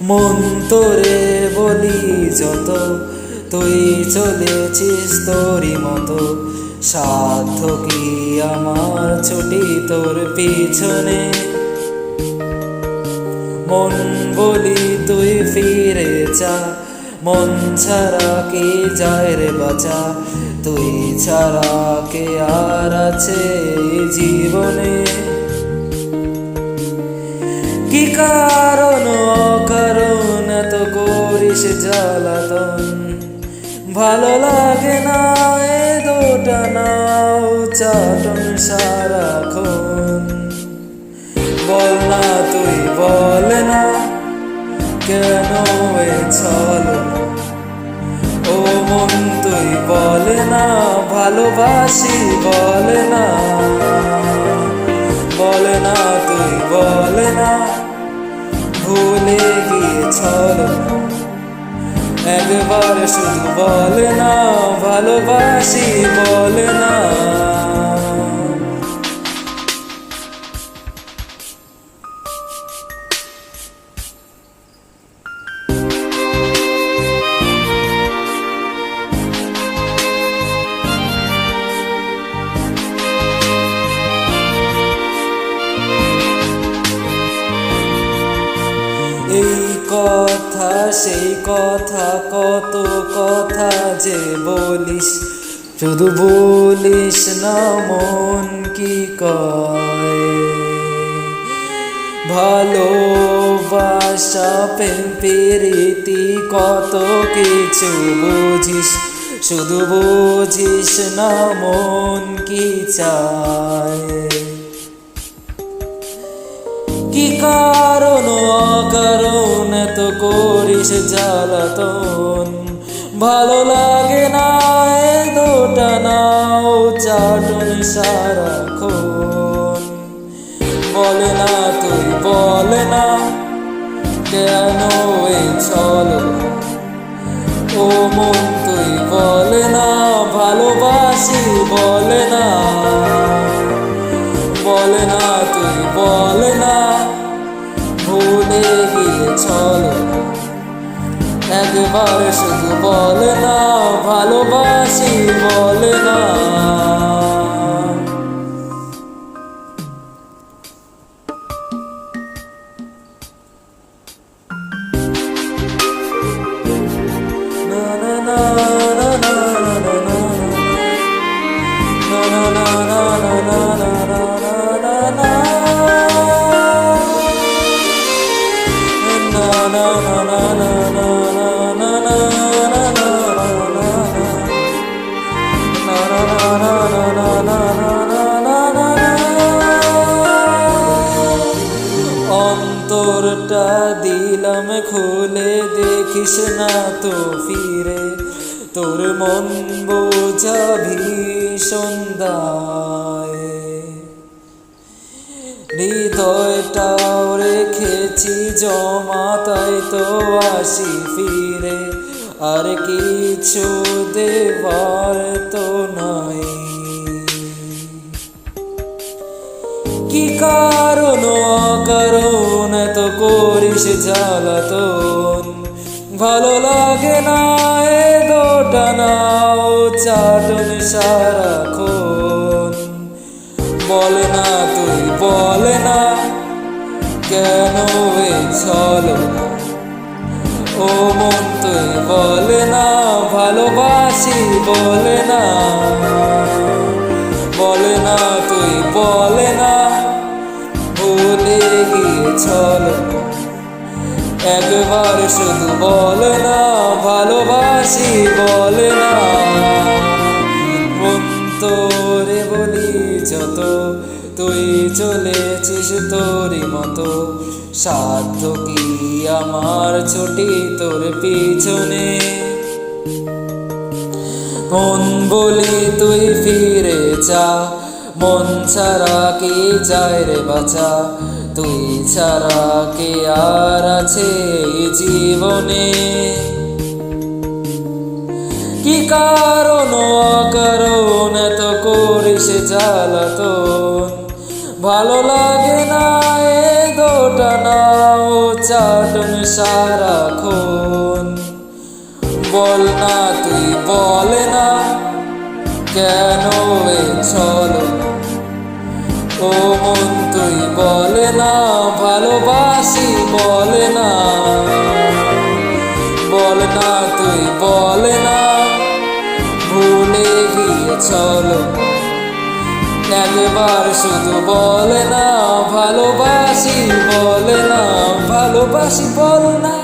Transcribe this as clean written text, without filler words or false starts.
মন তোরে বলি যত, তুই চলেছিস তোরই মতো। সাধ্য কি আমার ছুটি তোর পিছনে। মন বলি তুই ফিরে যা, মন ছাড়া কে যায় রে বাঁচা। তুই ছাড়া কে আর আছে জীবনে। কি কারণ অকারণ এত করিস জ্বালাতন, ভালো লাগে না এ দোটানা চাটন সারাক্ষণ। বল না তুই বল না, কেন এ ছলনা। ও মন তুই বল না, ভালোবাসি বল না। বল না তুই বল না, ভুলে গিয়েছল। একবার শুধু বল না, ভালোবাসি বল না। এই কথা সেই কথা, কত কথা যে বলিস, শুধু বলিস না মন কি কয়। ভালোবাসা প্রেম প্রীতি কত কিছু বুঝিস, শুধু বুঝিস না মন কি চায়। কি কারণ অকারণ এত করিস জ্বালাতন, ভালো লাগে না এ দোটানা চাটন সারাক্ষণ। বল না তুই বল না, কেন এ ছলনা। ও মন তুই বল না, ভালোবাসি বল না। বল না তুই বল না, ভুলে গিয়েছল। একবার শুধু বল না, ভালোবাসি বল না। অন্তরটা দিলাম খুলে, দেখিস না তো ফিরে। তোর মন বোঝা ভীষণ দায়, হৃদয়টাও রেখেছি জমা, তাই তো আসি ফিরে। আর কিছু দেবার তো নাই। কি কারণ অকারণ এত করিস জ্বালাতন, ভালো লাগে না এ দোটানা চাটন সারাক্ষণ। বল না তুই বল না, কেন এ ছলনা। ও মন তুই বল না, ভালোবাসি বল না। বল না তুই বল না, ভুলে গিয়েছল। একবার শুধু বল না, ভালোবাসি বল না। মন তোরে বলি যত, তুই চলেছিস তোরই মতো। সাধ্য কি আমার ছুটি তোর পিছনে। মন বলি তুই ফিরে যা, মন ছাড়া কে যায় রে বাঁচা। তুই ছাড়া কে আর আছে জীবনে। কি কারণ অকারণ এত করিস জ্বালাতন, ভালো লাগে না এ দোটানা চাটন সারাক্ষণ। বল না তুই বল না কেন এ ছলনা, ও মন তুই বল না ভালোবাসি বল না, বল না তুই বল না ভুলে গিয়ে চলো, একবার শুধু বল না ভালোবাসি বল না, ভালোবাসি বল না।